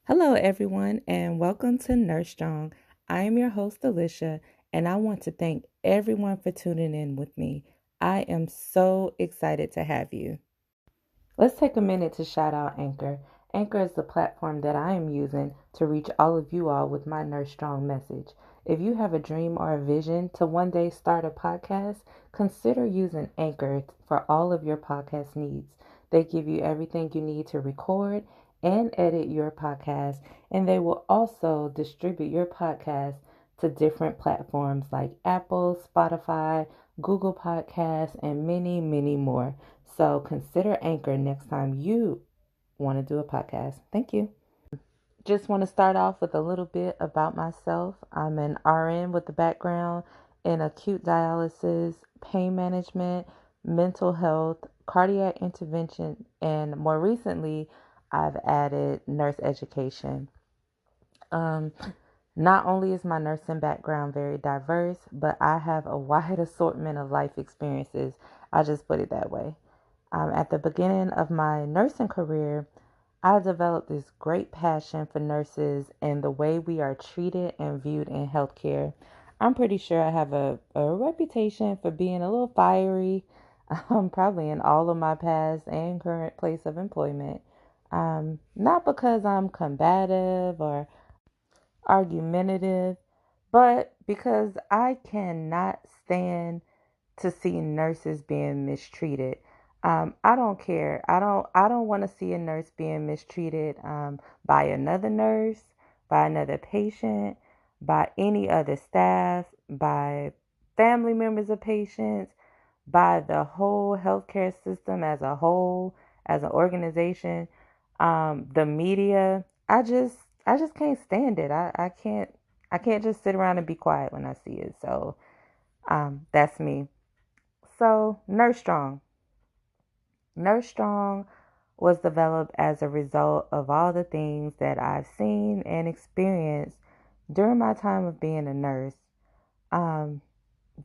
Hello, everyone, and welcome to Nurse Strong. I am your host, Alicia, and I want to thank everyone for tuning in with me. I am so excited to have you. Let's take a minute to shout out Anchor. Anchor is the platform that I am using to reach all of you all with my Nurse Strong message. If you have a dream or a vision to one day start a podcast, consider using Anchor for all of your podcast needs. They give you everything you need to record and edit your podcast, and they will also distribute your podcast to different platforms like Apple, Spotify, Google Podcasts, and many, many more. So consider Anchor next time you want to do a podcast. Thank you. Just want to start off with a little bit about myself. I'm an RN with a background in acute dialysis, pain management, mental health, cardiac intervention, and more recently, I've added nurse education. Um, Not only is my nursing background very diverse, but I have a wide assortment of life experiences. I just put it that way. At the beginning of my nursing career, I developed this great passion for nurses and the way we are treated and viewed in healthcare. I'm pretty sure I have a reputation for being a little fiery, probably in all of my past and current place of employment. Not because I'm combative or argumentative, but because I cannot stand to see nurses being mistreated. I don't care. I don't want to see a nurse being mistreated by another nurse, by another patient, by any other staff, by family members of patients, by the whole healthcare system as a whole, as an organization, the media. I just can't stand it. I can't just sit around and be quiet when I see it. So that's me. So Nurse Strong. Nurse Strong was developed as a result of all the things that I've seen and experienced during my time of being a nurse. Um,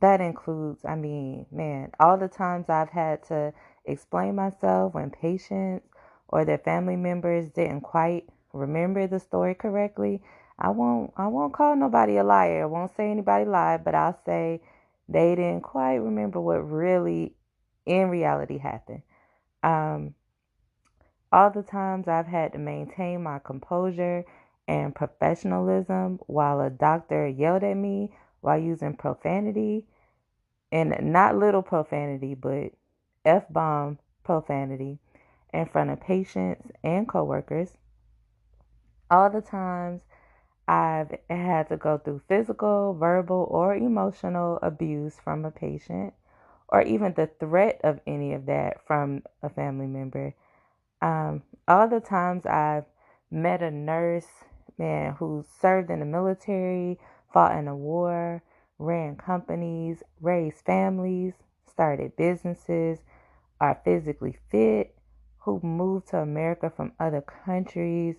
that includes, man, all the times I've had to explain myself when patients or their family members didn't quite remember the story correctly. I won't call nobody a liar. I won't say anybody lied, but I'll say they didn't quite remember what really in reality happened. Um, all the times I've had to maintain my composure and professionalism while a doctor yelled at me while using profanity, and not little profanity, but F bomb profanity in front of patients and coworkers. All the times I've had to go through physical, verbal, or emotional abuse from a patient, or even the threat of any of that from a family member. All the times I've met a nurse, man, who served in the military, fought in a war, ran companies, raised families, started businesses, are physically fit, who moved to America from other countries,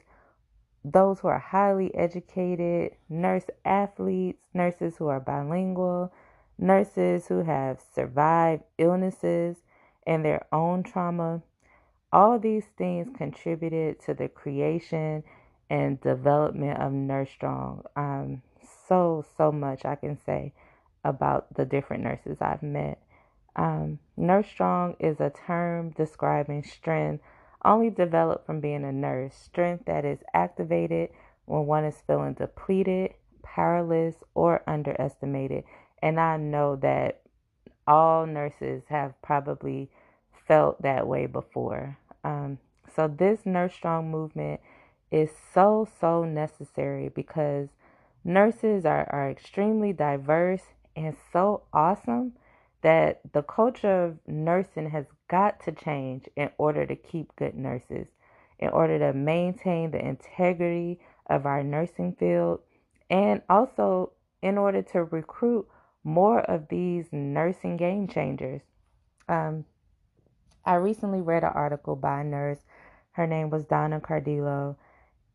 those who are highly educated, nurse athletes, nurses who are bilingual, nurses who have survived illnesses and their own trauma. All these things contributed to the creation and development of Nurse Strong. So much I can say about the different nurses I've met. Nurse Strong is a term describing strength only developed from being a nurse, strength that is activated when one is feeling depleted, powerless, or underestimated. And I know that all nurses have probably felt that way before. So this Nurse Strong movement is so necessary because nurses are extremely diverse and so awesome that the culture of nursing has got to change in order to keep good nurses, in order to maintain the integrity of our nursing field, and also in order to recruit more of these nursing game changers. Um, I recently read an article by a nurse. Her name was Donna Cardillo,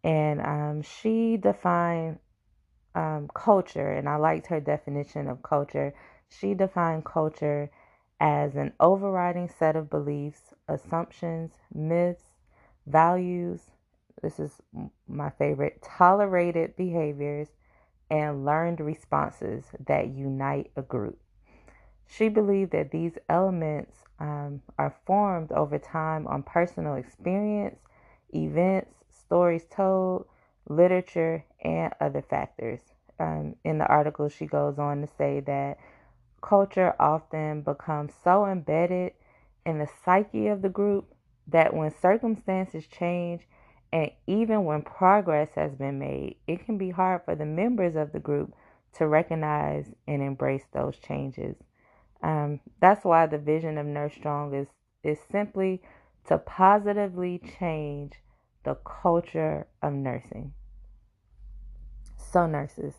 and she defined culture, and I liked her definition of culture. She defined culture as an overriding set of beliefs, assumptions, myths, values, this is my favorite, tolerated behaviors and learned responses that unite a group. She believed that these elements are formed over time on personal experience, events, stories told, literature, and other factors. In the article, she goes on to say that culture often becomes so embedded in the psyche of the group that when circumstances change and even when progress has been made, it can be hard for the members of the group to recognize and embrace those changes. That's why the vision of Nurse Strong is simply to positively change the culture of nursing. So, nurses,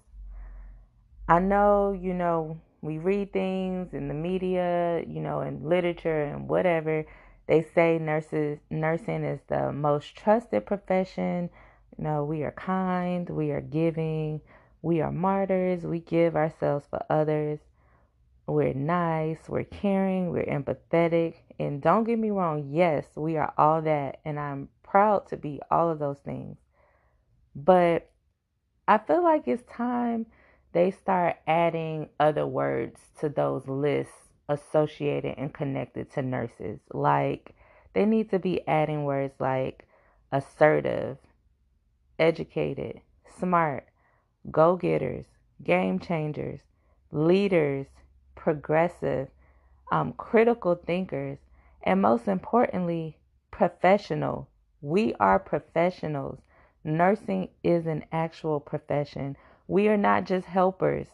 I know, we read things in the media, in literature and whatever. They say nursing is the most trusted profession. We are kind, we are giving, we are martyrs, we give ourselves for others. We're nice, we're caring, we're empathetic. And don't get me wrong, yes, we are all that. And I'm proud to be all of those things. But I feel like it's time they start adding other words to those lists associated and connected to nurses. Like, they need to be adding words like assertive, educated, smart, go getters, game changers, leaders, progressive, critical thinkers, and most importantly, professional. We are professionals. Nursing is an actual profession. We are not just helpers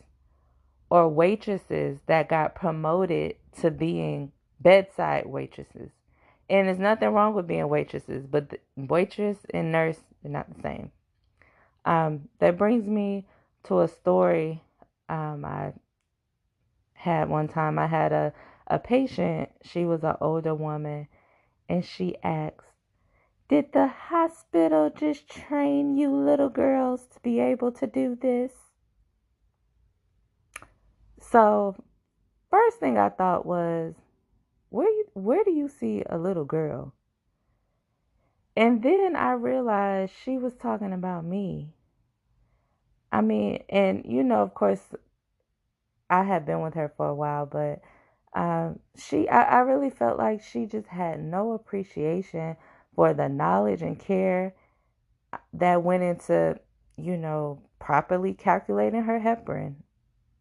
or waitresses that got promoted to being bedside waitresses. And there's nothing wrong with being waitresses, but waitress and nurse are not the same. That brings me to a story I had one time. I had a patient. She was an older woman, and she asked, "Did the hospital just train you little girls to be able to do this?" So, first thing I thought was, where do you see a little girl? And then I realized she was talking about me. I mean, and of course, I had been with her for a while, but I really felt like she just had no appreciation for the knowledge and care that went into, properly calculating her heparin,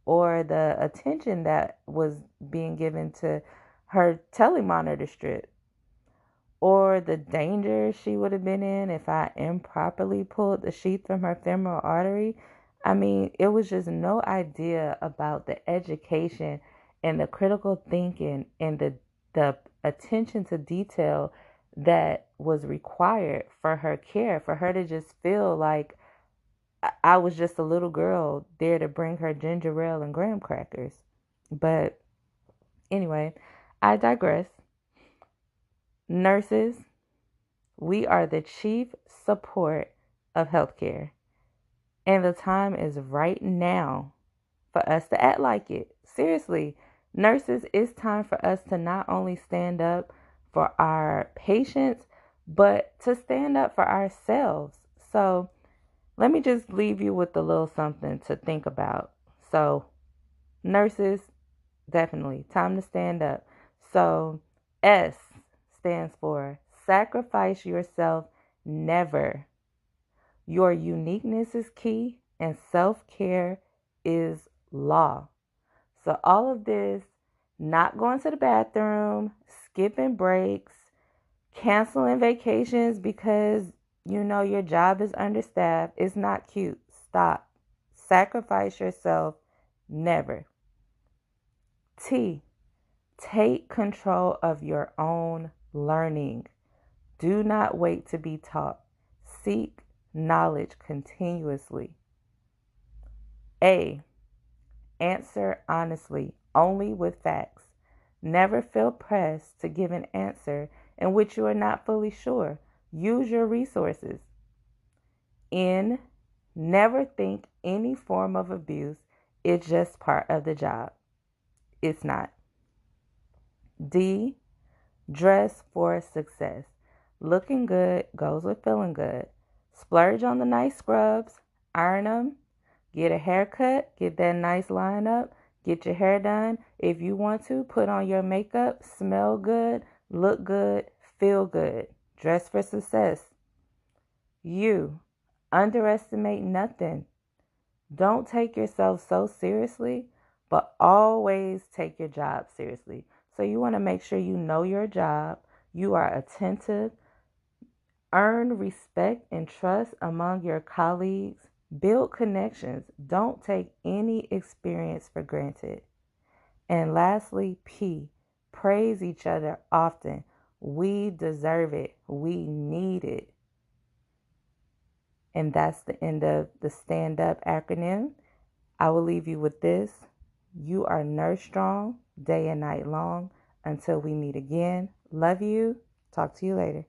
or the attention that was being given to her telemonitor strip, or the danger she would have been in if I improperly pulled the sheath from her femoral artery. I mean, it was just no idea about the education and the critical thinking and the attention to detail that was required for her care, for her to just feel like I was just a little girl there to bring her ginger ale and graham crackers. But anyway, I digress. Nurses, we are the chief support of healthcare. And the time is right now for us to act like it. Seriously, nurses, it's time for us to not only stand up for our patients, but to stand up for ourselves. So let me just leave you with a little something to think about. So, nurses, definitely time to stand up. So, S stands for sacrifice yourself never. Your uniqueness is key, and self care is law. So, all of this, not going to the bathroom, skipping breaks, canceling vacations because your job is understaffed, is not cute. Stop. Sacrifice yourself never. T, take control of your own learning. Do not wait to be taught. Seek knowledge continuously. A, answer honestly, only with facts. Never feel pressed to give an answer in which you are not fully sure. Use your resources. N, never think any form of abuse is just part of the job. It's not. D, dress for success. Looking good goes with feeling good. Splurge on the nice scrubs, iron them, get a haircut, get that nice line up, get your hair done. If you want to, put on your makeup, smell good, look good, feel good. Dress for success. You underestimate nothing. Don't take yourself so seriously, but always take your job seriously. So you want to make sure you know your job, you are attentive, earn respect and trust among your colleagues, build connections. Don't take any experience for granted. And lastly, P, praise each other often. We deserve it. We need it. And that's the end of the stand up acronym. I will leave you with this. You are nurse strong day and night long. Until we meet again. Love you. Talk to you later.